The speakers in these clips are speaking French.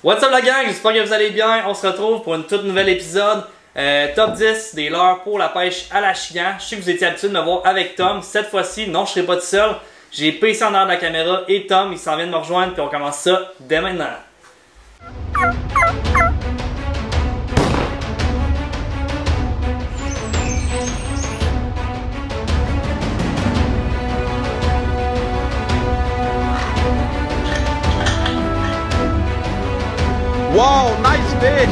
What's up la gang, j'espère que vous allez bien. On se retrouve pour une toute nouvelle épisode. Top 10 des leurres pour la pêche à la chigan. Je sais que vous étiez habitués de me voir avec Tom. Cette fois-ci, non, je serai pas tout seul. J'ai PC en arrière de la caméra et Tom, il s'en vient de me rejoindre. Puis on commence ça dès maintenant. Wow, nice fish!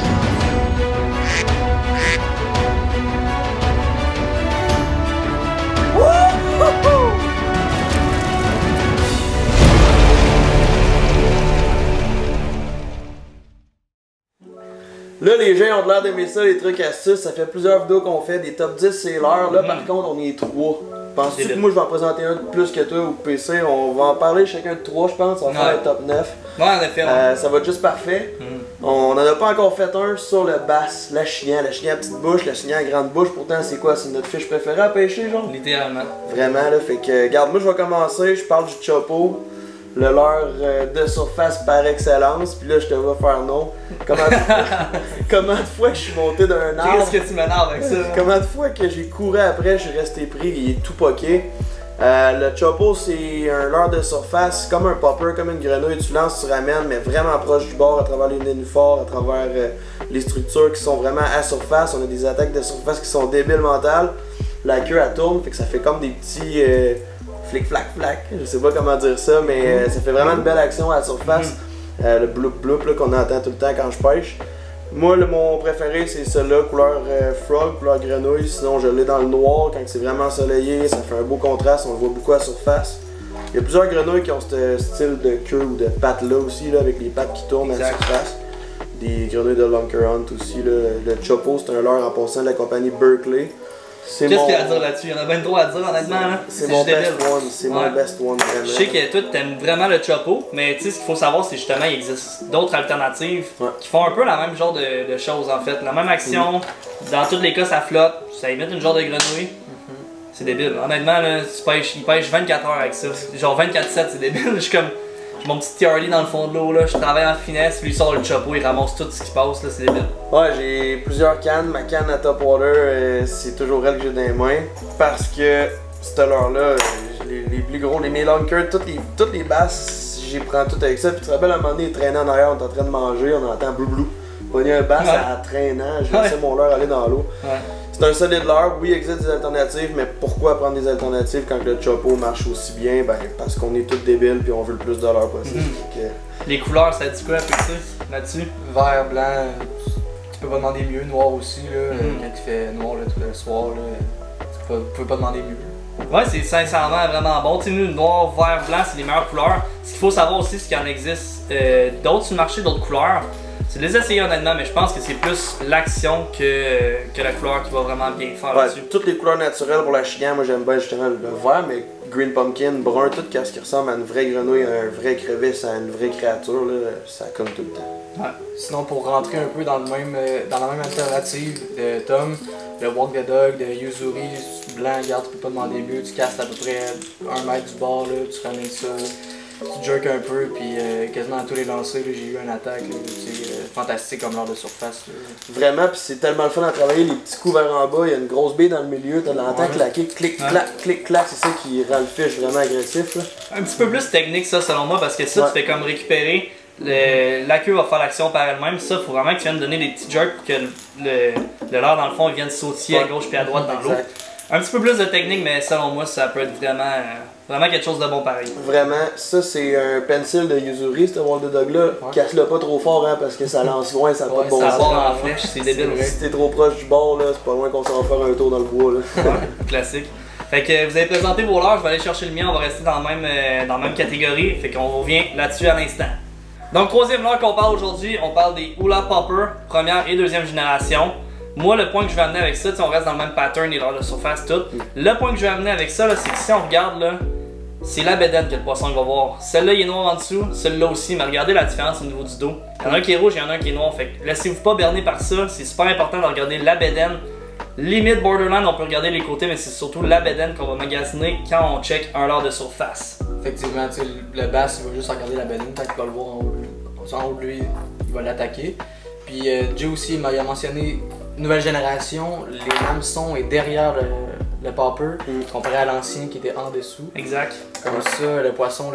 Là, les gens ont l'air d'aimer ça, les trucs astuces. Ça fait plusieurs vidéos qu'on fait, des top 10 c'est l'heure. Là, par contre, on est 3. Penses-tu que moi je vais en présenter un de plus que toi ou PC? On va en parler chacun de 3, je pense. On va faire un top 9. Ouais, en effet. Ça va être juste parfait. On n'en a pas encore fait un sur le bass, la chigan. La chigan à petite bouche, la chigan à grande bouche. Pourtant, c'est quoi? C'est notre fiche préférée à pêcher, genre? Littéralement. Vraiment, là. Fait que, regarde, moi je vais commencer. Je parle du chopo. Le leurre de surface par excellence, puis là je te vois faire non. Comment de fois que je suis monté d'un arbre? Qu'est-ce que tu m'énerves avec ça? Comment de fois que j'ai couru après, je suis resté pris, il est tout poqué. Le chopo c'est un leurre de surface, comme un popper, comme une grenouille, tu lances, tu ramènes, mais vraiment proche du bord, à travers les nénuphars, à travers les structures qui sont vraiment à surface. On a des attaques de surface qui sont débiles mentales. La queue elle tourne, fait que ça fait comme des petits... flic flac flac, je sais pas comment dire ça, mais ça fait vraiment une belle action à la surface. Le bloop bloop qu'on entend tout le temps quand je pêche. Moi, mon préféré c'est celui-là, couleur frog, couleur grenouille. Sinon, je l'ai dans le noir quand c'est vraiment ensoleillé, ça fait un beau contraste, on le voit beaucoup à surface. Il y a plusieurs grenouilles qui ont ce style de queue ou de pattes là aussi, là, avec les pattes qui tournent à la surface. Des grenouilles de Lunker Hunt aussi. Là. Le chopo, c'est un leurre en passant de la compagnie Berkley. Qu'est-ce qu'il y a à dire là-dessus? Il y en a bien trop à dire honnêtement. C'est mon best one, c'est mon best one vraiment. Je sais que toi t'aimes vraiment le chopo, mais tu sais ce qu'il faut savoir c'est justement il existe d'autres alternatives qui font un peu la même genre de choses en fait. La même action, dans tous les cas ça flotte, ça imite une genre de grenouille. C'est débile. Honnêtement là, il pêche 24 heures avec ça. Genre 24/7 c'est débile. Je suis comme... J'ai mon petit TRD dans le fond de l'eau là, je travaille en finesse, lui il sort le chopo, il ramasse tout ce qui se passe là, c'est débile. Ouais, j'ai plusieurs cannes, ma canne à top water, c'est toujours elle que j'ai dans les mains. Parce que ce leurre là, les plus gros, les lunkers, toutes les basses, j'y prends tout avec ça. Puis tu te rappelles à un moment donné, il traînait en arrière, on est en train de manger, on entend blou. On a un bass à traînant, j'ai laissé mon leurre aller dans l'eau. C'est un solide leurre, oui il existe des alternatives, mais pourquoi prendre des alternatives quand le chopo marche aussi bien? Ben parce qu'on est tous débiles puis on veut le plus de leurre possible. Les couleurs, ça dit quoi là-dessus? Vert, blanc, tu peux pas demander mieux, noir aussi là, quand il fait noir là, tout le soir, là, tu peux pas demander mieux. Ouais, c'est sincèrement vraiment bon. Tu sais, nous, noir, vert, blanc, c'est les meilleures couleurs. Ce qu'il faut savoir aussi, c'est qu'il en existe d'autres sur le marché, d'autres couleurs. C'est de les essayer honnêtement, mais je pense que c'est plus l'action que la couleur qui va vraiment bien faire là-dessus. Toutes les couleurs naturelles pour la chigan, moi j'aime bien justement le vert, mais green pumpkin, brun, tout ce qui ressemble à une vraie grenouille, à un vrai crevice, à une vraie créature, là, ça comme tout le temps. Sinon pour rentrer un peu dans la même alternative de Tom, le Walk the Dog de Yuzuri, blanc, regarde, tu peux pas demander mieux, tu castes à peu près 1 mètre du bord, là, tu ramènes ça. Tu jerks un peu, puis quasiment à tous les lancers, j'ai eu une attaque, c'est fantastique comme leurre de surface. Là. Vraiment, puis c'est tellement le fun à travailler, les petits coups vers en bas, il y a une grosse baie dans le milieu, tu l'entends claquer, clic, clac, clic, clac, c'est ça qui rend le fish vraiment agressif. Là. Un petit peu plus technique ça selon moi, parce que ça tu fais comme récupérer, la queue va faire l'action par elle-même, ça faut vraiment que tu viennes donner des petits jerks pour que le leurre dans le fond il vienne sautiller à gauche puis à droite dans l'eau. Un petit peu plus de technique, mais selon moi ça peut être vraiment quelque chose de bon pareil. Vraiment, ça c'est un pencil de Yuzuri, ce Walk the Dog là. Casse-le pas trop fort hein, parce que ça lance loin, ça n'a pas de bon sens. Ça part en flèche, c'est débile. Si t'es trop proche du bord, là, c'est pas loin qu'on s'en va faire un tour dans le bois. Là. Classique. Fait que vous avez présenté vos leurres, je vais aller chercher le mien, on va rester dans la même catégorie. Fait qu'on revient là-dessus à l'instant. Donc troisième leurre qu'on parle aujourd'hui, on parle des Hula Popper, première et deuxième génération. Moi, le point que je vais amener avec ça, on reste dans le même pattern, les leurres de surface, tout. Le point que je vais amener avec ça, c'est que si on regarde là, c'est la bédaine que le poisson va voir. Celle-là, il est noir en dessous, celle-là aussi, mais regardez la différence au niveau du dos. Il y en a un qui est rouge, il y en a un qui est noir. Fait que laissez-vous pas berner par ça, c'est super important de regarder la bédaine. Limite borderline, on peut regarder les côtés, mais c'est surtout la bédaine qu'on va magasiner quand on check un leurre de surface. Effectivement, le bass, il va juste regarder la bédaine, peut-être qu'il va le voir en haut de lui. il va l'attaquer. Puis Jay aussi il a mentionné nouvelle génération, les hameçons est derrière le popper, comparé à l'ancien qui était en dessous. Exact. Comme ça, le poisson,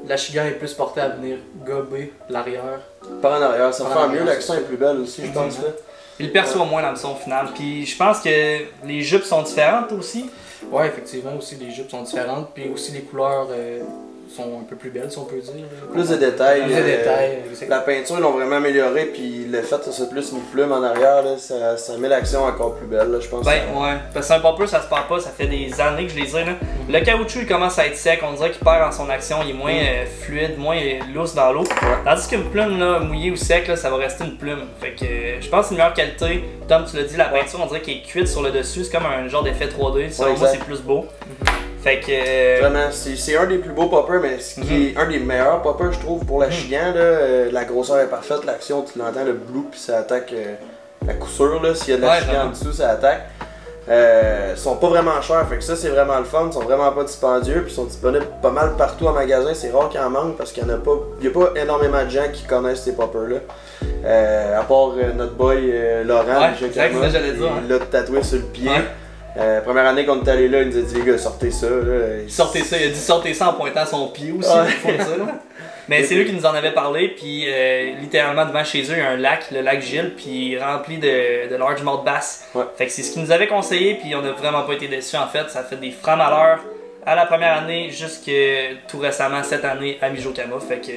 l'Ashigan est plus porté à venir gober l'arrière. Par en arrière, ça Par en fait mieux, arrière, l'action est plus belle aussi, je pense. Là. Il perçoit moins l'hameçon au final. Puis je pense que les jupes sont différentes aussi. Ouais, effectivement, aussi les jupes sont différentes, puis aussi les couleurs sont un peu plus belles, si on peut dire. Plus de détails. Plus de détails. La peinture, ils l'ont vraiment amélioré, puis le fait que ça soit plus une plume en arrière, là, ça met l'action encore plus belle, là, je pense. Ben ouais, parce que un popper ça se perd pas, ça fait des années que je les ai là. Le caoutchouc il commence à être sec, on dirait qu'il perd en son action, il est moins fluide, moins loose dans l'eau. Tandis qu'une plume là, mouillée ou sec, là, ça va rester une plume. Fait que je pense que c'est une meilleure qualité. Tom, tu l'as dit, la peinture on dirait qu'elle est cuite sur le dessus, c'est comme un genre d'effet 3D, selon moi c'est plus beau. Fait que. Vraiment, c'est un des plus beaux poppers, mais ce qui est un des meilleurs poppers, je trouve, pour l'Ashigan. La grosseur est parfaite, l'action, tu l'entends, le blue, puis ça attaque à coup sûr. S'il y a de l'Ashigan en dessous, ça attaque. Ils sont pas vraiment chers, fait que ça, c'est vraiment le fun. Ils sont vraiment pas dispendieux, puis ils sont disponibles pas mal partout en magasin. C'est rare qu'il en manque parce qu'il y en a pas. Il y a pas énormément de gens qui connaissent ces poppers-là. À part notre boy Laurent, il l'a tatoué sur le pied. Première année qu'on est allé là, il nous a dit les gars, sortez ça. Là. Sortez ça, il a dit sortez ça en pointant son pied aussi. Ils font ça, là. Mais c'est lui qui nous en avait parlé, puis littéralement devant chez eux, il y a un lac, le lac Gilles, puis rempli de largemouth bass. Fait que c'est ce qu'il nous avait conseillé, puis on a vraiment pas été déçus en fait. Ça fait des francs malheurs à la première année, jusque tout récemment cette année à Mijokama. Fait que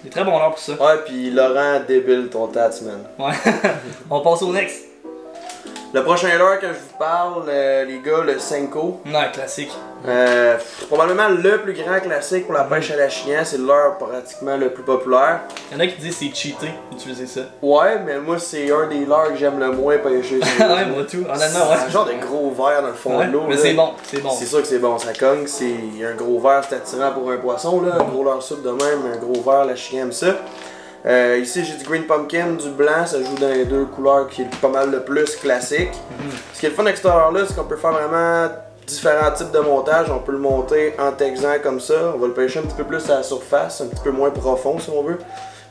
des très bons leurres pour ça. Ouais, puis Laurent, débile ton tats, man. Ouais. On passe au next. Le prochain leurre que je vous parle, les gars, le Senko. Non, classique. Probablement le plus grand classique pour la pêche à l'Ashigan, c'est le leurre pratiquement le plus populaire. Il y en a qui disent c'est cheaté d'utiliser ça. Ouais, mais moi c'est un des leurres que j'aime le moins pêcher. Ouais, moi tout, honnêtement, ouais. C'est un genre de gros verre dans le fond de l'eau. Mais c'est bon, c'est bon. C'est sûr que c'est bon, ça cogne, c'est un gros verre, c'est attirant pour un poisson, là. Un gros leurre soupe de même, un gros verre, l'Ashigan aime ça. Ici j'ai du green pumpkin, du blanc, ça joue dans les deux couleurs qui est pas mal le plus classique. Ce qui est le fun avec ce leurre-là, c'est qu'on peut faire vraiment différents types de montage. On peut le monter en texan comme ça, on va le pêcher un petit peu plus à la surface, un petit peu moins profond si on veut.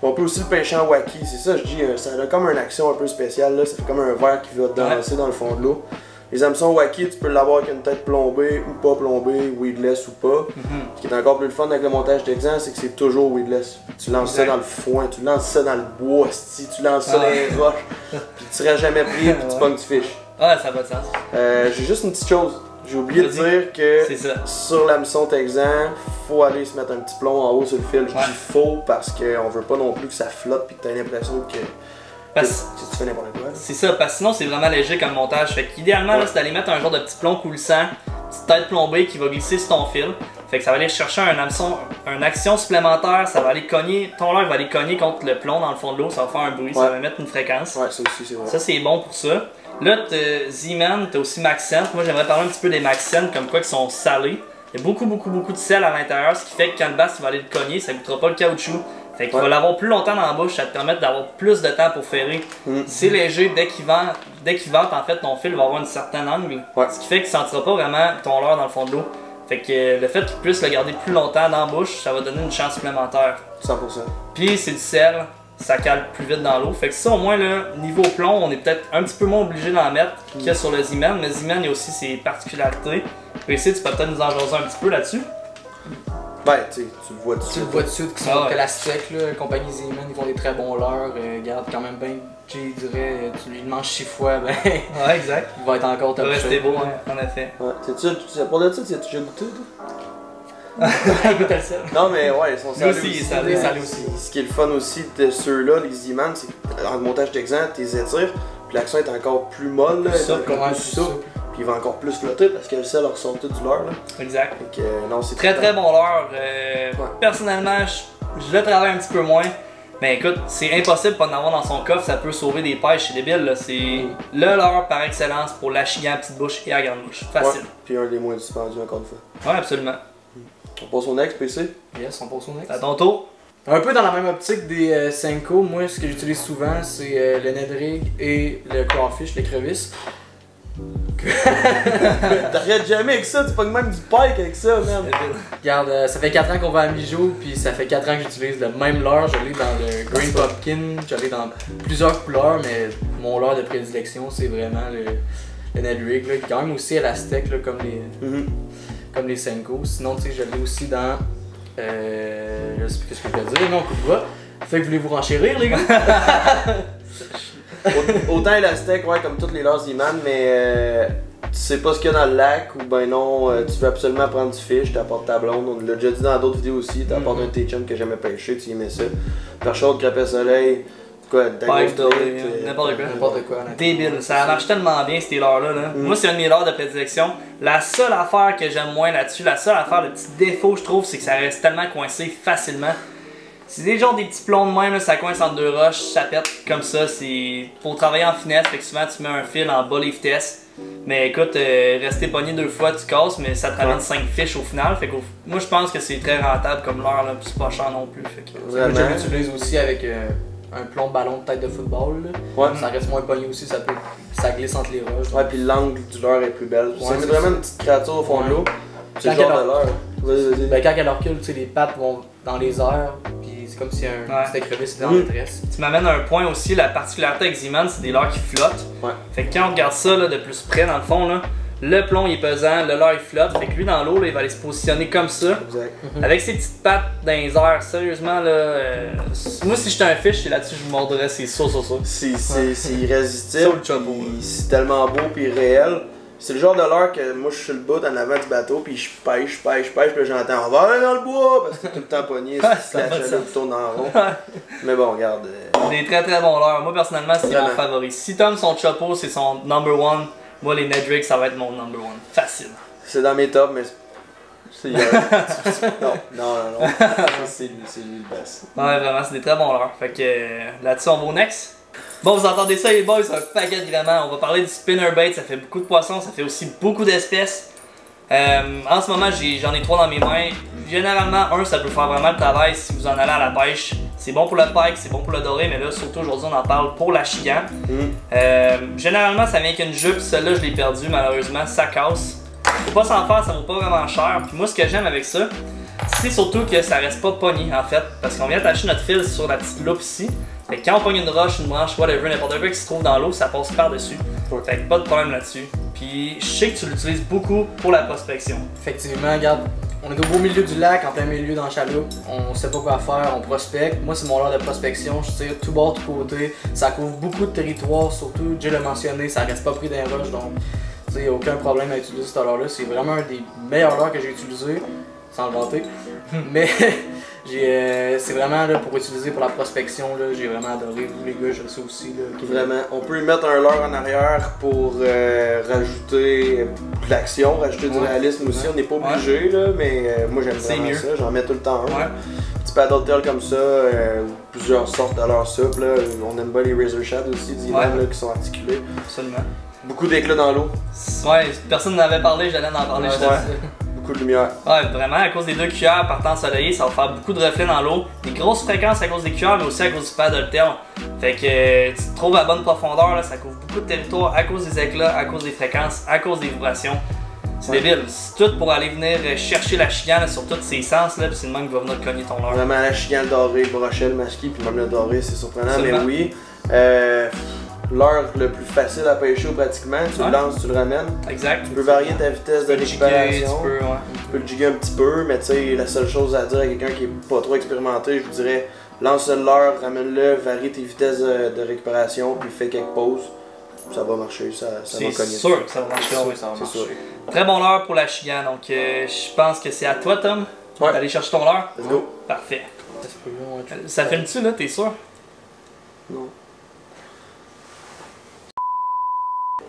On peut aussi le pêcher en wacky, c'est ça je dis, ça a comme une action un peu spéciale, là. Ça fait comme un verre qui va danser dans le fond de l'eau. Les hameçons wacky, tu peux l'avoir avec une tête plombée ou pas plombée, weedless ou pas. Ce qui est encore plus le fun avec le montage texan, c'est que c'est toujours weedless. Tu lances ça dans le foin, tu lances ça dans le bois, tu lances ça dans les roches, puis tu seras jamais pris, puis tu pognes du fish. Ouais, ça n'a pas de sens. J'ai juste une petite chose. J'ai oublié de dire que sur l'hameçon texan, faut aller se mettre un petit plomb en haut sur le fil. Je dis faut parce qu'on veut pas non plus que ça flotte puis que tu aies l'impression que tu fais n'importe quoi. C'est ça, parce que sinon c'est vraiment léger comme montage. Fait qu'idéalement, là, c'est d'aller mettre un genre de petit plomb coulissant, petite tête plombée qui va glisser sur ton fil. Fait que ça va aller chercher un hameçon, une action supplémentaire, ça va aller cogner, ton leurre va aller cogner contre le plomb dans le fond de l'eau, ça va faire un bruit, ça va mettre une fréquence. Ouais, ça aussi c'est vrai. Ça c'est bon pour ça. Là, t'as Z-Man, t'as aussi Maxent. Moi j'aimerais parler un petit peu des Maxent, comme quoi qui sont salés. Il y a beaucoup de sel à l'intérieur, ce qui fait que quand le bass tu vas aller le cogner, ça goûtera pas le caoutchouc. Fait qu'il va l'avoir plus longtemps dans la bouche, ça te permet d'avoir plus de temps pour ferrer. C'est léger, dès qu'il vente, en fait, ton fil va avoir un certain angle. Ce qui fait qu'il ne sentira pas vraiment ton leurre dans le fond de l'eau. Fait que le fait qu'il puisse le garder plus longtemps dans la bouche, ça va donner une chance supplémentaire. 100%. Puis c'est du sel, ça cale plus vite dans l'eau. Fait que ça, au moins, là, niveau plomb, on est peut-être un petit peu moins obligé d'en mettre qu'il y a sur le Z-Man. Mais Z-Man, il y a aussi ses particularités. Et ici, tu peux peut-être nous en jaser un petit peu là-dessus. Ben, tu le vois dessus. Tu le vois dessus, qui sont classiques, là. Compagnie Z-Man, ils font des très bons leurres. Garde quand même bien, Jay dirait, tu lui manges 6 fois, ben. Ouais, exact. Il va être encore top. Il va rester beau, en effet. Ouais, pour de ça, tu as déjà goûté, toi? Goûte le sel. Non, mais ouais, ils sont salés aussi. Salés aussi. Ce qui est le fun aussi de ceux-là, les Z-Man, c'est qu'en montage texan, tu les étires, puis l'action est encore plus molle, là, est encore plus souple. Puis il va encore plus flotter parce que le sel ressort tout du leurre. Exact. Donc, non, c'est très bon leurre. Personnellement, je le travaille un petit peu moins. Mais écoute, c'est impossible de pas en avoir dans son coffre, ça peut sauver des pêches, c'est débile. C'est le leurre par excellence pour l'Ashigan à petite bouche et à grande bouche. Facile. Puis un des moins dispendieux encore une fois. Ouais, absolument. On passe au next, PC? Yes, on passe au next. À ton tour. Un peu dans la même optique des Senko, moi ce que j'utilise souvent c'est le Ned Rig et le Crawfish, l'écrevisse. T'arrêtes jamais avec ça, tu pognes même du pike avec ça, man. Regarde, ça fait 4 ans qu'on va à Mijo, puis ça fait 4 ans que j'utilise le même leurre. Je l'ai dans le Green Pumpkin, je l'ai dans plusieurs couleurs, mais mon leurre de prédilection, c'est vraiment le Ned Rig, là, qui est quand même aussi élastique, là, comme les Senko. Sinon, tu sais, je l'ai aussi dans. Je sais plus ce que je veux dire, non, coupe-bras. Fait que voulez-vous renchérir, les gars? Autant élastique, ouais, comme toutes les leurres Zeeman, mais tu sais pas ce qu'il y a dans le lac, ou ben non, tu veux absolument prendre du fish, t'apportes ta blonde. On l'a déjà dit dans d'autres vidéos aussi, t'apportes un de tes chums que j'aimais pêcher, tu aimais ça. Perche chaude, crêpes soleil, quoi, n'importe quoi. Débile, ça marche tellement bien ces leurres-là. Là. Moi, c'est un de mes leurres de prédilection. La seule affaire que j'aime moins là-dessus, la seule affaire, le petit défaut, je trouve, c'est que ça reste tellement coincé facilement. C'est des genres des petits plombs de même, là, ça coince entre deux roches, ça pète comme ça. C'est pour travailler en finesse, fait que souvent tu mets un fil en bas les vitesses. Mais écoute, rester pogné 2 fois, tu casses, mais ça te ramène 5 fiches au final. Fait que moi je pense que c'est très rentable comme leurre, là, pis c'est pas cher non plus. Fait que, moi je l'utilise aussi avec un plomb ballon de tête de football. Là. Ouais. Ça reste moins pogné aussi, ça glisse entre les roches. Ouais, puis l'angle du leurre est plus belle. Ouais, c'est vraiment une petite créature au fond de l'eau. C'est le genre de leurre. Ben, quand elle recule, les pattes vont dans les airs, puis c'est comme si un petit écrevisse était en détresse. Tu m'amènes à un point aussi, la particularité avec Zeeman, c'est des leurres qui flottent. Ouais. Fait que quand on regarde ça là, de plus près, dans le fond, là, le plomb il est pesant, le leurre il flotte, fait que lui dans l'eau, il va aller se positionner comme ça. Exact. Avec ses petites pattes dans les airs, sérieusement, là, moi si j'étais un fish, là-dessus je me mordrais, c'est ça. C'est irrésistible, c'est tellement beau puis réel. C'est le genre de leurre que moi je suis sur le bout en avant du bateau puis je pêche puis j'entends on va aller dans le bois parce que tout le temps pogné, c'est la chaleur qui tourne en rond. Mais bon, regarde. Des très très bons leurres. Moi personnellement c'est mon favori. Si Tom son Chopo c'est son number one, moi les Ned Rig ça va être mon number one. Facile. C'est dans mes tops mais c'est non. C'est lui le best. Ouais vraiment c'est des très bons leurres. Fait que là-dessus on va au next. Bon, vous entendez ça les boys, c'est un paquet de grammaires. On va parler du spinnerbait, ça fait beaucoup de poissons, ça fait aussi beaucoup d'espèces. En ce moment, j'en ai 3 dans mes mains. Généralement, ça peut faire vraiment le travail si vous en allez à la pêche. C'est bon pour le pike, c'est bon pour le doré, mais là, surtout aujourd'hui, on en parle pour la chigan. Généralement, ça vient qu'une jupe. Celle-là, je l'ai perdue, malheureusement, ça casse. Faut pas s'en faire, ça vaut pas vraiment cher. Puis moi, ce que j'aime avec ça, c'est surtout que ça reste pas pogné, en fait. Parce qu'on vient attacher notre fil sur la petite loupe ici. Fait que quand on pogne une roche, une branche, whatever, n'importe quoi qui se trouve dans l'eau, ça passe par-dessus. Fait que pas de problème là-dessus. Puis je sais que tu l'utilises beaucoup pour la prospection. Effectivement, regarde, on est au beau milieu du lac, en plein milieu dans la chaloupe, on sait pas quoi faire, on prospecte. Moi, c'est mon leurre de prospection, je tire tout bord, tout côté. Ça couvre beaucoup de territoire, surtout, Jay l'a mentionné, ça reste pas pris dans les roches, donc tu sais, aucun problème à utiliser ce leurre-là. C'est vraiment un des meilleurs leurres que j'ai utilisé, sans le vanter. Mais c'est vraiment là, pour utiliser pour la prospection, j'ai vraiment adoré. Vous les gars, je le sais aussi. Là, vraiment, on peut y mettre un leurre en arrière pour rajouter de l'action, rajouter du réalisme aussi. On n'est pas obligé, là, mais moi j'aime vraiment ça. J'en mets tout le temps un. Petit paddle tail comme ça, plusieurs sortes de leurres souples. On aime bien les Razor Shad aussi, qui sont articulés. Absolument. Beaucoup d'éclat dans l'eau. Ouais, personne n'avait parlé, j'allais en parler. De lumière. Ouais, vraiment, à cause des 2 cuillères par temps ensoleillé, ça va faire beaucoup de reflets dans l'eau. Des grosses fréquences à cause des cuillères, mais aussi à cause du paddle tail. Fait que tu te trouves à bonne profondeur, là, ça couvre beaucoup de territoire à cause des éclats, à cause des fréquences, à cause des vibrations. C'est débile. C'est tout pour aller venir chercher la chigan sur tous ses sens, là, puis c'est le même qui va venir cogner ton leurre. Vraiment, la chigan, le doré, le brochet, le masqué, puis même le doré, c'est surprenant, mais oui. Leurre le plus facile à pêcher pratiquement, tu le lances, tu le ramènes. Exact. Tu peux varier ta vitesse de récupération. Tu peux le jigger un petit peu, mais tu sais, la seule chose à dire à quelqu'un qui est pas trop expérimenté, je vous dirais, lance le leurre, ramène-le, varie tes vitesses de récupération, puis fais quelques pauses. Ça va marcher, ça va cogner. C'est sûr que ça va marcher, oui, ça va marcher. Très bon leurre pour la chigan, donc je pense que c'est à toi, Tom, d'aller chercher ton leurre. Let's go. Parfait. Ça filme-tu là, t'es sûr? Non.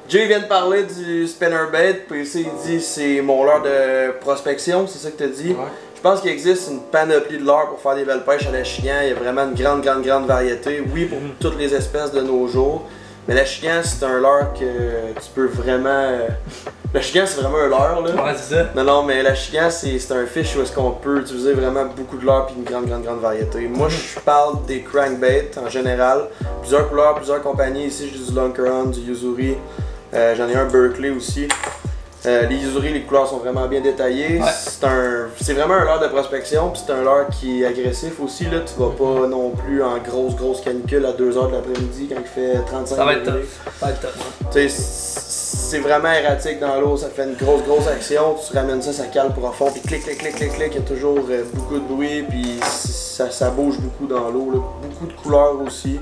Jay vient de parler du spinnerbait, puis il dit c'est mon leurre de prospection, c'est ça que tu as dit. Ouais. Je pense qu'il existe une panoplie de leurres pour faire des belles pêches à la chigan. Il y a vraiment une grande variété. Oui, pour toutes les espèces de nos jours. Mais la chigan, c'est un leurre que tu peux vraiment. La chigan, c'est vraiment un leurre, là. Ouais, c'est ça. Non, mais la chigan, c'est un fish où est-ce qu'on peut utiliser vraiment beaucoup de leurres et une grande variété. Moi, je parle des crankbaits en général. Plusieurs couleurs, plusieurs compagnies. Ici, j'ai du Lunkeron, du Yuzuri. J'en ai un Berkeley aussi. Les Yuzuri, les couleurs sont vraiment bien détaillées. Ouais. C'est vraiment un leurre de prospection, puis c'est un leurre qui est agressif aussi. Là. Tu vas pas non plus en grosse canicule à 2h de l'après-midi quand il fait 35 Ça va être degrés. tough. Ça va être tough. Tu sais, c'est vraiment erratique dans l'eau, ça fait une grosse action, tu ramènes ça cale profond, puis clic, il y a toujours beaucoup de bruit, puis ça bouge beaucoup dans l'eau, beaucoup de couleurs aussi.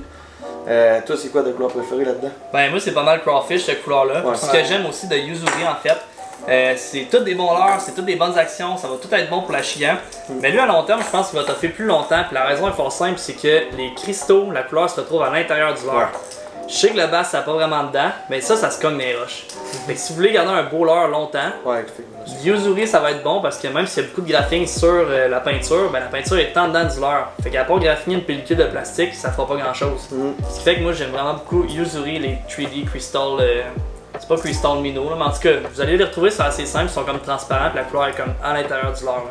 Toi, c'est quoi ta couleur préférée là-dedans? Ben moi c'est pas mal crawfish cette couleur-là. Ouais. Ce que j'aime aussi de Yuzuri en fait, c'est toutes des bons leurres, c'est toutes des bonnes actions, ça va tout être bon pour la chiant. Mais lui à long terme, je pense qu'il va t'offrir plus longtemps. Puis la raison est fort simple, c'est que les cristaux, la couleur se retrouve à l'intérieur du leurre. Je sais que le bass ça n'a pas vraiment dedans, mais ça se cogne les roches. Fait que si vous voulez garder un beau leurre longtemps, Yuzuri ça va être bon parce que même s'il y a beaucoup de graphing sur la peinture, ben la peinture est en dedans du leurre. Fait qu'à part graphiner une pellicule de plastique, ça fera pas grand chose. Ce qui fait que moi j'aime vraiment beaucoup Yuzuri, les 3D Crystal. C'est pas Crystal Mino, là, mais en tout cas, vous allez les retrouver, c'est assez simple, ils sont comme transparents, puis la couleur est comme à l'intérieur du leurre.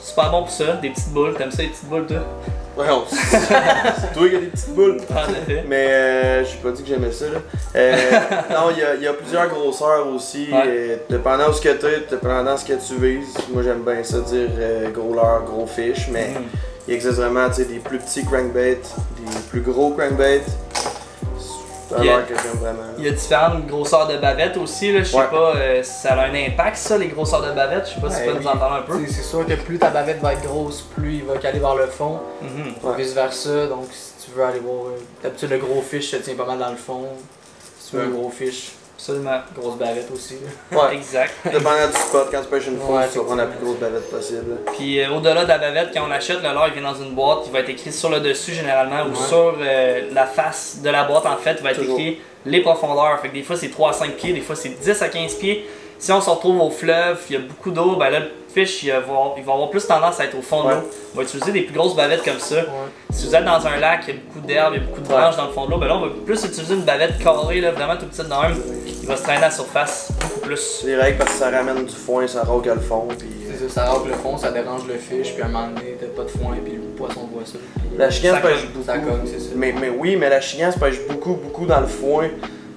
Super bon pour ça, des petites boules, t'aimes ça les petites boules toi? Ouais, c'est toi qui as des petites boules. En effet. Mais j'ai pas dit que j'aimais ça là. Non, il y a plusieurs grosseurs aussi. Dépendant de ce que tu es, dépendant de ce que tu vises. Moi j'aime bien ça dire gros leurre, gros fish, mais il existe vraiment des plus petits crankbaits, des plus gros crankbaits. C'est un leurre que j'aime vraiment. Il y a différentes grosseurs de bavettes aussi, là. Je sais pas si ça a un impact ça, les grosseurs de bavettes. Je sais pas si tu peux nous en parler un peu. C'est sûr que plus ta bavette va être grosse, plus il va caler vers le fond. Vice versa, donc si tu veux aller voir, d'habitude le gros fish se tient pas mal dans le fond. Si tu veux un gros fish, absolument. grosse bavette aussi. Ouais, exact. Dépendant du spot, quand tu pêches une fois, tu vas prendre la effectivement. plus grosse bavette possible. Puis au-delà de la bavette, quand on achète, le leurre il vient dans une boîte, il va être écrit sur le dessus généralement ou sur la face de la boîte en fait, il va être écrit les profondeurs. Fait que des fois c'est 3 à 5 pieds, des fois c'est 10 à 15 pieds. Si on se retrouve au fleuve, il y a beaucoup d'eau, ben là le fish il va avoir plus tendance à être au fond de l'eau. On va utiliser des plus grosses bavettes comme ça. Si vous êtes dans un lac, il y a beaucoup d'herbe, il y a beaucoup de branches dans le fond de l'eau, ben là on va plus utiliser une bavette carrée, là, vraiment tout petite dans même. Il va se traîner à la surface beaucoup plus. C'est vrai parce que ça ramène du foin, ça roque le fond. Puis, ça racle le fond, ça dérange le fish, puis à un moment donné, t'as pas de foin, puis le poisson voit ça. La chignasse pêche beaucoup. Ça cogne, c'est ça. Mais oui, mais la chignasse pêche beaucoup dans le foin.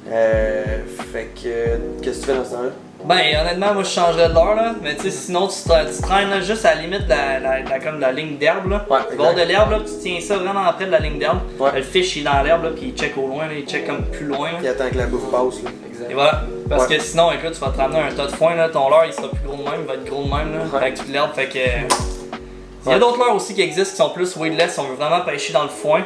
Fait que, qu'est-ce que tu fais dans ce temps-là? Ben honnêtement moi je changerais de l'heure là, mais tu sais sinon tu traînes là, juste à la limite de la ligne d'herbe là. Tu vas avoir de l'herbe là, tu tiens ça vraiment près de la ligne d'herbe. Le fish il est dans l'herbe là, puis il check au loin, là, il check comme plus loin. Là. Il attend que la bouffe passe là. Et voilà. Parce que sinon écoute tu vas te ramener un tas de foin là, ton leurre il sera plus gros de même, il va être gros de même là, avec toute l'herbe, fait que... Il y a d'autres leurres aussi qui existent qui sont plus weedless si on veut vraiment pêcher dans le foin.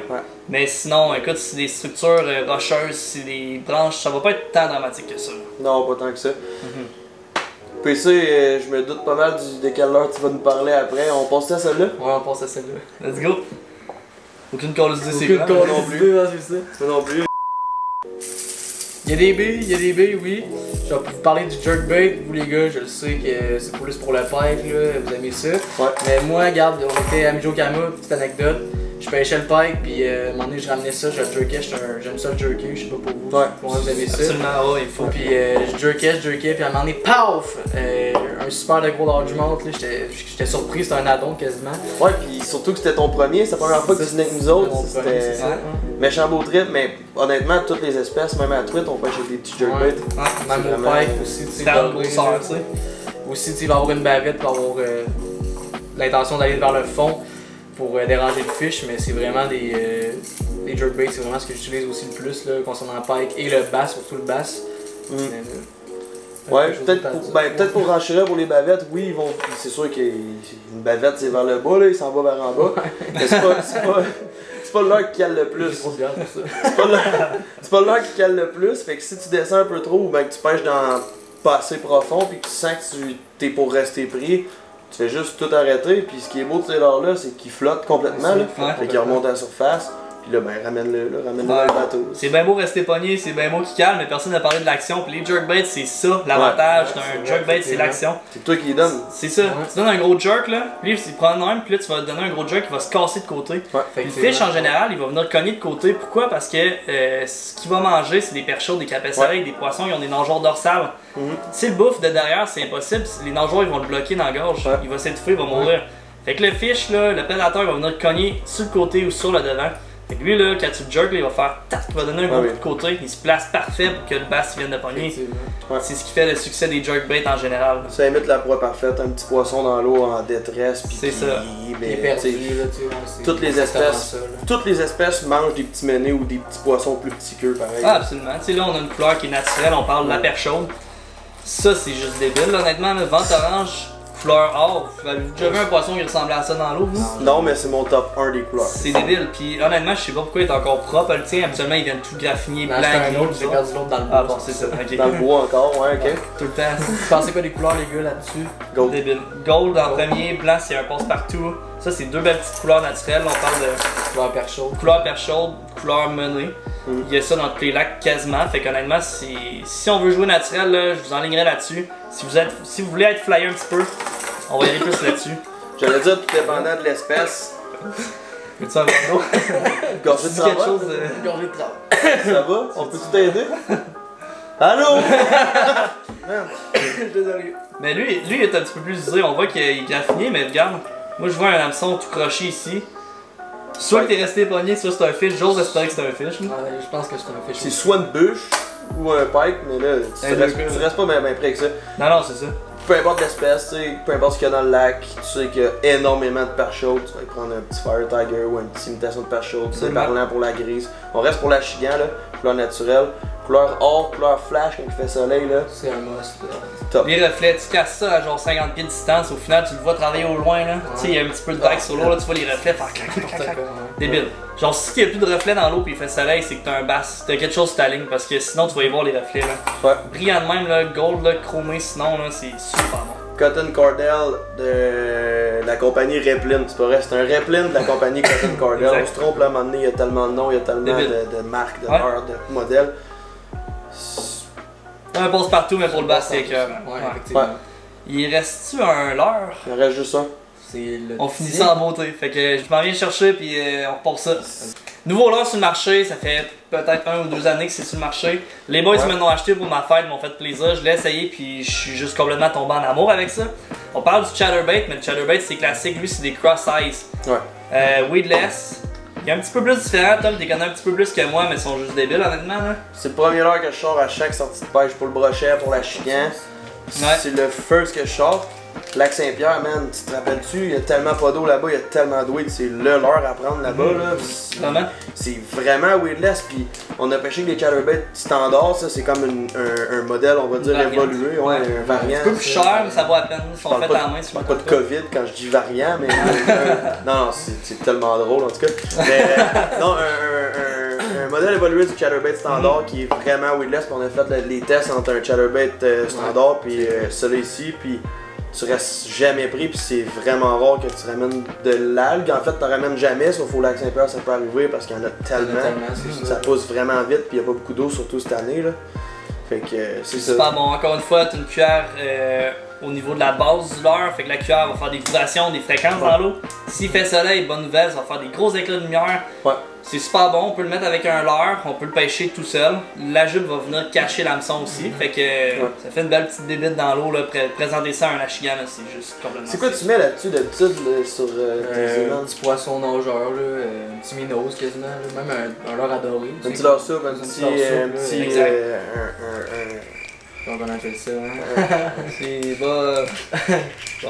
Mais sinon, écoute, c'est des structures rocheuses, c'est des branches, ça va pas être tant dramatique que ça. Non, pas tant que ça. PC, je me doute pas mal de quelle heure tu vas nous parler après. On passe à celle-là? Ouais, on passe à celle-là. Let's go! Aucune call c'est Aucune blanc. call non plus. c'est ça. Moi non plus. Il y a des billes, oui. Je vais vous parler du jerkbait. Vous les gars, je le sais que c'est plus pour le pike, là, vous aimez ça. Mais moi, regarde, on était à Mijokama, petite anecdote. Je pêchais le pike, puis à un moment donné, je ramenais ça, je le jerkais, j'aime ça le jerker, je sais pas pour vous. Pour vous aimez ça. Absolument, ouais, il faut. Puis je jerkais, puis à un moment donné, paf! Un super de gros largemouth, là, j'étais surpris, c'était un addon quasiment. Ouais, puis surtout que c'était ton premier, c'est la première fois que tu venais avec nous autres. C'était méchant beau trip, mais honnêtement, toutes les espèces, même à la truite, on pêche avec des petits jerkbaits. Même au pike aussi, tu sais. Aussi, tu vas avoir une bavette pour avoir l'intention d'aller vers le fond pour déranger le fish, mais c'est vraiment des jerkbaits, c'est vraiment ce que j'utilise aussi le plus là, concernant le pike et le bass, surtout le bass. Ouais, peut-être pour renchérir pour les bavettes, oui, ils vont. C'est sûr qu'une bavette c'est vers le bas, là, il s'en va vers en bas. Mais c'est pas le leurre qui cale le plus. C'est pas le leurre qui cale le plus, fait que si tu descends un peu trop ou ben que tu pêches dans pas assez profond puis que tu sens que tu t'es pour rester pris, tu fais juste tout arrêter, puis ce qui est beau de ces leurres-là, c'est qu'ils flottent complètement, fait qu'ils remontent à la surface, puis là, ben ramène-le dans le bateau. C'est bien beau rester pogné, c'est bien beau qu'il calme, mais personne n'a parlé de l'action, puis les jerkbaits, c'est ça, l'avantage d'un jerkbait, c'est l'action. C'est toi qui les donnes. C'est ça, tu donnes un gros jerk là, puis il prend un, puis là tu vas donner un gros jerk qui va se casser de côté. Le fish en général, il va venir cogner de côté, pourquoi? Parce que ce qu'il va manger, c'est des perchots, des crapets-soleils, des poissons, ils ont des nageoires dorsales. Si le bouffe de derrière, c'est impossible, les nageoires ils vont le bloquer dans la gorge, il va s'étouffer, il va mourir. Fait que le fish, là, le prédateur va venir cogner sur le côté ou sur le devant. Fait que lui, là, quand tu le jerk, là, il va faire tac, il va donner un gros coup de côté, il se place parfait pour que le bass vienne de pogner. C'est ce qui fait le succès des jerkbaits en général. Ça imite la proie parfaite, un petit poisson dans l'eau en détresse. C'est ça. Il est perdu, là, tu sais. Toutes les espèces mangent des petits menés ou des petits poissons plus petits qu'eux, pareil. Ah, absolument. Tu sais, là, on a une couleur qui est naturelle, on parle de la perche chaude. Ça, c'est juste débile, là, honnêtement. Le vente orange, couleur or. Vous avez déjà vu un poisson qui ressemblait à ça dans l'eau, vous? Non, mais c'est mon top 1 des couleurs. C'est débile. Puis honnêtement, je sais pas pourquoi il est encore propre. Le tien, habituellement, ils viennent tout graffiner blanc. C'est un autre, j'ai perdu l'autre dans le bois. Ah bon, c'est ça. Ok. Dans le bois encore, ouais, ok. Tout le temps. Vous pensez quoi des couleurs, les gars, là-dessus? Gold. Débile. Gold en premier, blanc, c'est un passe-partout. Ça, c'est deux belles petites couleurs naturelles. On parle de Couleur perche chaude. couleur perche chaude, couleur menée. Il y a ça dans tous les lacs quasiment. Fait qu'honnêtement, si on veut jouer naturel, là, je vous enlignerai là-dessus. Si vous voulez être flyer un petit peu, on va y aller plus là-dessus. J'allais dire tout dépendant de l'espèce. Veux-tu avoir un autre? Gorgée de Dis quelque savon. chose de... Gorgée de travail. Ça va? On peut t'aider? Allô? Désolé. Mais lui, il est un petit peu plus usé. On voit qu'il est graffiné, mais regarde. Moi, je vois un hameçon tout croché ici. Soit que t'es resté pogné, soit c'est un fish. J'ose espérer que c'est un fish. Ouais, je pense que c'est un fish. C'est soit une bûche ou un pike, mais là, tu restes pas bien près que ça. Non, c'est ça. Peu importe l'espèce, tu sais, peu importe ce qu'il y a dans le lac, tu sais qu'il y a énormément de perches chaudes. Tu vas prendre un petit Fire Tiger ou une petite imitation de perche chaude. C'est parlant pour la grise. On reste pour la chigan, là, couleur naturelle. Couleur or, couleur flash quand il fait soleil, là. C'est un must. Top. Les reflets, tu casses ça à genre 50 pieds de distance. Au final, tu le vois travailler au loin. Là. Tu sais, il y a un petit peu de vague sur l'eau. Là, tu vois les reflets faire clac, clac, clac, clac. Débile. Genre, si il n'y a plus de reflets dans l'eau puis il fait soleil, c'est que t'as un bass. T'as quelque chose sur ta ligne parce que sinon, tu vas y voir les reflets. Là. Ouais. Brillant de même, là, gold, là, chromé, sinon, là, c'est super bon. Cotton Cordell de la compagnie Replin, c'est pas vrai, c'est un Replin de la compagnie Cotton Cordell. On se trompe là, à un moment donné, il y a tellement de noms, il y a tellement de marques, de marques, de modèles. Un passe partout, mais pour le bass, c'est écœurant. Ouais, effectivement. Il reste-tu un leurre? Il en reste juste un. On finit ça en beauté. Fait que je m'en viens chercher puis on repart ça. Nouveau leurre sur le marché, ça fait peut-être 1 ou 2 années que c'est sur le marché. Les boys me l'ont acheté pour ma fête, m'ont fait plaisir. Je l'ai essayé puis je suis juste complètement tombé en amour avec ça. On parle du chatterbait, mais le chatterbait c'est classique, lui c'est des cross-eyes. Ouais. Weedless. Il est un petit peu plus différent, Tom, t'es connais un petit peu plus que moi, mais ils sont juste débiles honnêtement là. C'est le premier leurre que je sors à chaque sortie de pêche pour le brochet, pour la chigan. C'est le first que je sors. Lac Saint-Pierre, man, tu te rappelles-tu, il y a tellement pas d'eau là-bas, il y a tellement de weed, c'est le leurre à prendre là-bas. Là. C'est vraiment weedless, puis on a pêché avec des chatterbaits standards, ça c'est comme un modèle, on va dire, évolué, ouais, un variant. Un peu plus cher, mais ça vaut à peine, ils sont faits en main. Je parle pas de COVID quand je dis variant, mais non, c'est tellement drôle en tout cas. Mais non, un modèle évolué du chatterbait standard qui est vraiment weedless, puis on a fait les tests entre un chatterbait standard puis celui ici, puis tu restes jamais pris, puis c'est vraiment rare que tu ramènes de l'algue. En fait, tu ramènes jamais, sauf au lac Saint-Pierre, ça peut arriver parce qu'il y en a tellement. Ça pousse vraiment vite, puis il n'y a pas beaucoup d'eau, surtout cette année. Là. Fait que c'est ça. Super bon. Encore une fois, tu as une cuillère au niveau de la base du leurre, fait que la cuillère va faire des vibrations, des fréquences dans l'eau. S'il fait soleil, bonne nouvelle, ça va faire des gros éclats de lumière. Ouais. C'est super bon, on peut le mettre avec un leurre, on peut le pêcher tout seul. La jupe va venir cacher l'hameçon aussi, fait que ça fait une belle petite débite dans l'eau. Présenter ça à un achigan, c'est juste complètement. C'est quoi tu mets là-dessus d'habitude sur tes éléments? Un petit poisson nageur, là, un petit minose quasiment, là, même un leurre adoré. Un petit leurre soupe, un petit. Comment on appelle ça, hein? C'est pas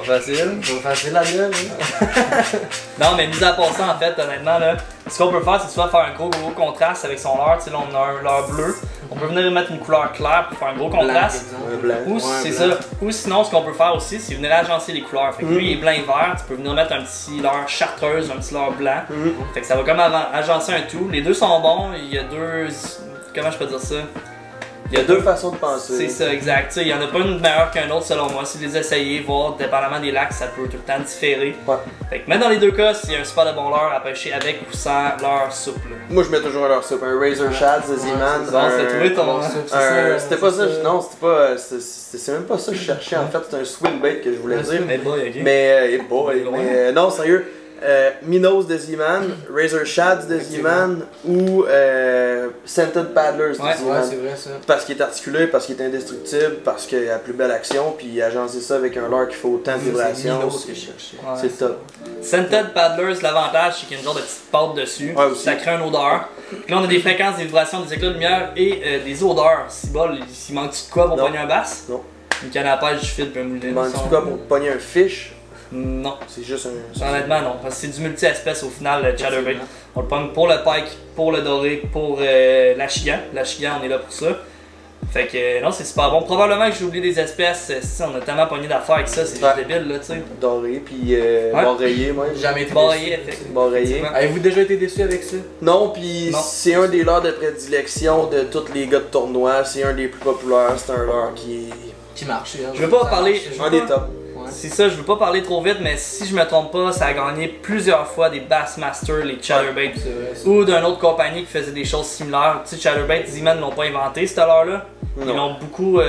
facile. Pas facile la gueule, hein? Non, mais mis à part ça, en fait, honnêtement, là, ce qu'on peut faire, c'est soit faire un gros contraste avec son leurre. Tu sais, là, on a un leurre bleu. On peut venir mettre une couleur claire pour faire un gros contraste. Blanc. Ou c'est ça. Ou sinon, ce qu'on peut faire aussi, c'est venir agencer les couleurs. Fait que lui, il est blanc et vert. Tu peux venir mettre un petit leurre chartreuse, un petit leurre blanc. Fait que ça va comme agencer un tout. Les deux sont bons. Il y a deux. Comment je peux dire ça? Il y a deux façons de penser. C'est ça, exact. Il n'y en a pas une meilleure qu'un autre selon moi. Si vous les essayez, voir, dépendamment des lacs, ça peut tout le temps différer. Ouais. Fait que, mais dans les deux cas, c'est un super de bon leurre à pêcher avec ou sans leurre souple. Moi, je mets toujours un leurre souple. Un Razor Shads de Z-Man. C'est trouvé ton C'était pas ça, non, c'était pas. C'est même pas ça que je cherchais en fait. C'est un swing bait que je voulais dire. Hey boy, ok. Mais, non, sérieux. Minnows de Z-Man, Razor Shads de Z-Man ou Scented Paddlers de Ouais, Z-Man. c'est vrai ça. Parce qu'il est articulé, parce qu'il est indestructible, parce qu'il a la plus belle action, puis il a agencé ça avec un lore qui fait autant de vibrations. Minnows que je cherchais. Ouais, C'est top. Scented Paddlers, l'avantage c'est qu'il y a une genre de petite pâte dessus. Ouais, aussi. Ça crée une odeur. Puis là on a des fréquences, des vibrations, des éclats de lumière et des odeurs. Si bol, s'il manque de quoi pour Non. pogner un bass? Non. Une canne à pêche du fil peut mouler. Il manque du quoi pour pogner un fish? Non. C'est juste un... Honnêtement non, parce que c'est du multi-espèce au final le chatterbait. On le pogne pour le pike, pour le doré, pour l'achigan. L'achigan on est là pour ça. Fait que non c'est super bon. Probablement que j'ai oublié des espèces, si on a tellement pogné d'affaires avec ça, c'est juste débile là tu sais. Doré, puis barrayé, moi. Jamais été Barrayé, déçu. effectivement. Barrayé. Avez-vous déjà été déçu avec ça? Non, puis Non. c'est un des leurs de prédilection de tous les gars de tournoi. C'est un des plus populaires. C'est un leurre qui Qui marche. Hein, Je veux pas ça parler- marche, est un des top. Ouais. C'est ça, je veux pas parler trop vite, mais si je me trompe pas, ça a gagné plusieurs fois des Bassmasters, les Chatterbait. C'est vrai, ça. Ou d'une autre compagnie qui faisait des choses similaires. Tu sais, Chatterbait, Z-Man l'ont pas inventé cette heure-là. Ils Non. l'ont beaucoup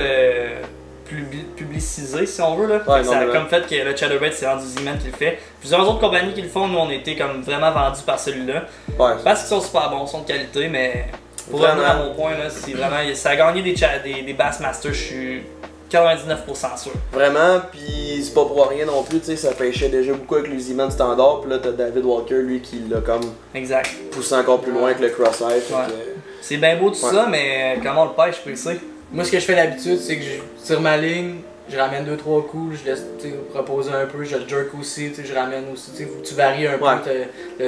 publicisé, si on veut. Là. Ouais, Ça a non, comme fait que le Chatterbait, c'est rendu Z-Man qui le fait. Plusieurs autres compagnies qui le font, nous on était comme vraiment vendus par celui-là. Ouais. Parce qu'ils sont super bons, ils sont de qualité, mais pour Vraiment. revenir à mon point, là, c'est vraiment, ça a gagné des Bassmasters, je suis 99% sûr. Vraiment, puis c'est pas pour rien non plus, tu sais, ça pêchait déjà beaucoup avec les Z-Man standard, puis là t'as David Walker, lui, qui l'a comme Exact. poussé encore plus loin avec le crosshair. Fait Ouais. que- C'est bien beau tout Ouais. ça, mais comment on le pêche, je peux le dire. Moi, ce que je fais d'habitude, c'est que je tire ma ligne, je ramène 2-3 coups, je laisse tu sais, reposer un peu, je le jerk aussi, tu sais, je ramène aussi. Tu sais, faut que tu varies un Ouais. peu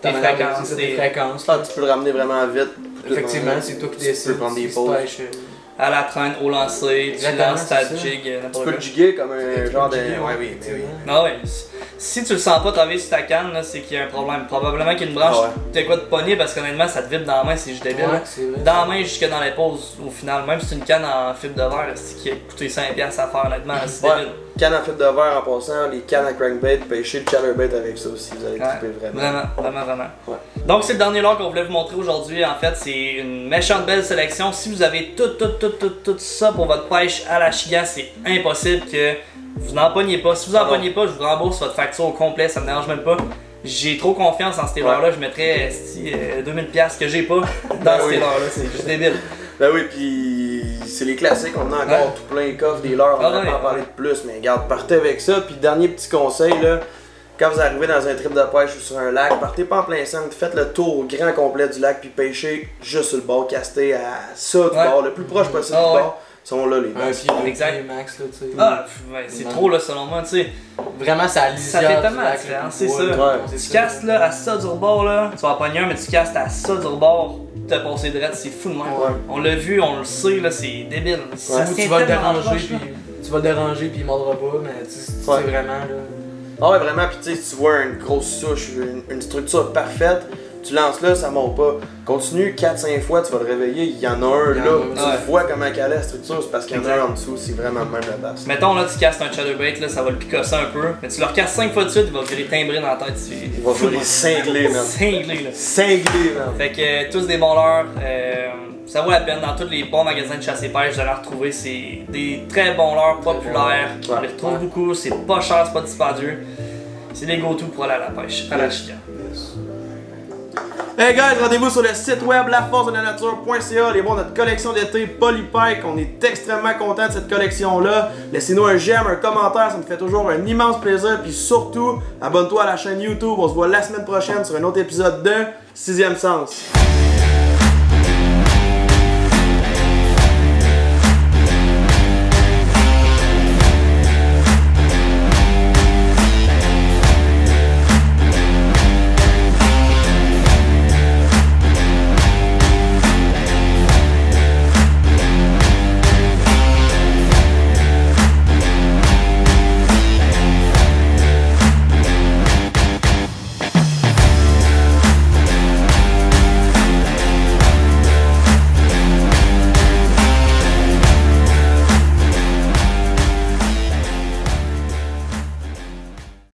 ta Tes manière de- fréquences, c'est ça, tes tes- fréquences. Ah, tu peux le ramener vraiment vite. Effectivement, c'est toi qui Tu décides. peux prendre des si tu pauses. pêches, À la traîne, au lancer, tu Exactement, lances ta c'est ça. jig, Tu n'importe peux quoi. le jiguer comme un genre de. jiguer, Ouais, oui, mais oui. effectivement. Ah ouais, si tu le sens pas travailler sur ta canne, là, c'est qu'il y a un problème. Probablement qu'il y a une branche Ah ouais. de quoi de pogner parce qu'honnêtement ça te vibre dans la main, c'est juste débile. Ouais, c'est vrai. Dans la main jusque dans les pauses au final, même si c'est une canne en fibre de verre, c'est qui a coûté 5$ à faire honnêtement, c'est Ouais. débile. Canne à fibre de verre en passant, les cannes à crankbait, pêcher le chatterbait avec ça aussi, vous allez Ouais, triper vraiment. Vraiment. Ouais. Donc c'est le dernier leurre qu'on voulait vous montrer aujourd'hui. En fait, c'est une méchante belle sélection. Si vous avez tout ça pour votre pêche à la chigan, c'est impossible que vous n'en pognez pas. Si vous en Non. pognez pas, je vous rembourse votre facture au complet, ça me dérange même pas. J'ai trop confiance en ces leurres-là, je mettrais 2000$ que j'ai pas dans ces oui. leurres-là, c'est juste débile. Ben oui, puis c'est les classiques, on en a encore Ouais. tout plein les coffres, des leurres, on Ah va ouais. pas en parler de plus, mais regarde, partez avec ça. Puis dernier petit conseil, là, quand vous arrivez dans un trip de pêche ou sur un lac, partez pas en plein centre, faites le tour au grand complet du lac, puis pêchez juste sur le bord, castez à ça du Ouais. bord, le plus proche possible Ah du ouais. bord. Ils sont là les Un bass. pied, deux Exact. pieds max, là, tu sais. Ah, ouais, c'est trop là selon moi, tu sais. Vraiment, ça Ça lisière fait du tellement lac, la différence, là, c'est puis ça. Ouais. Tu castes là à ça du rebord là, tu vas en pogner un, mais tu castes à ça du rebord, t'as passé direct, c'est fou de même. Ouais. On l'a vu, on le sait, là, c'est débile. Ça Ou se tu tient vas le tellement déranger, proche, là. puis tu vas le déranger, puis il mordra pas, mais tu sais, c'est Ouais. vraiment là. Ah ouais, vraiment, puis tu sais, si tu vois une grosse souche, une structure parfaite, tu lances là, ça monte pas. Continue 4-5 fois, tu vas le réveiller, il y en a un Il y en là, a un. tu Ouais. vois comment elle est la structure, c'est parce qu'il y en a un en dessous, c'est vraiment même la basse. Mettons là, tu castes un chatterbait, là, ça va le picosser un peu, mais tu le recasses 5 fois de suite, il va virer timbré dans la tête. Il va falloir les cingler, man. Cinglé là. Cingler, man. Fait que tous des bons leurres, ça vaut la peine. Dans tous les bons magasins de chasse et pêche, vous allez en retrouver. C'est des très bons leurres populaires. On les retrouve beaucoup, c'est pas cher, c'est pas dispendieux. C'est des go-to pour aller à la pêche, à la chigan. Hey guys, rendez-vous sur le site web laforcedelanature.ca, allez voir notre collection d'été Polypike. On est extrêmement content de cette collection-là. Laissez-nous un j'aime, un commentaire, ça me fait toujours un immense plaisir. Puis surtout, abonne-toi à la chaîne YouTube. On se voit la semaine prochaine sur un autre épisode de 6e Sens.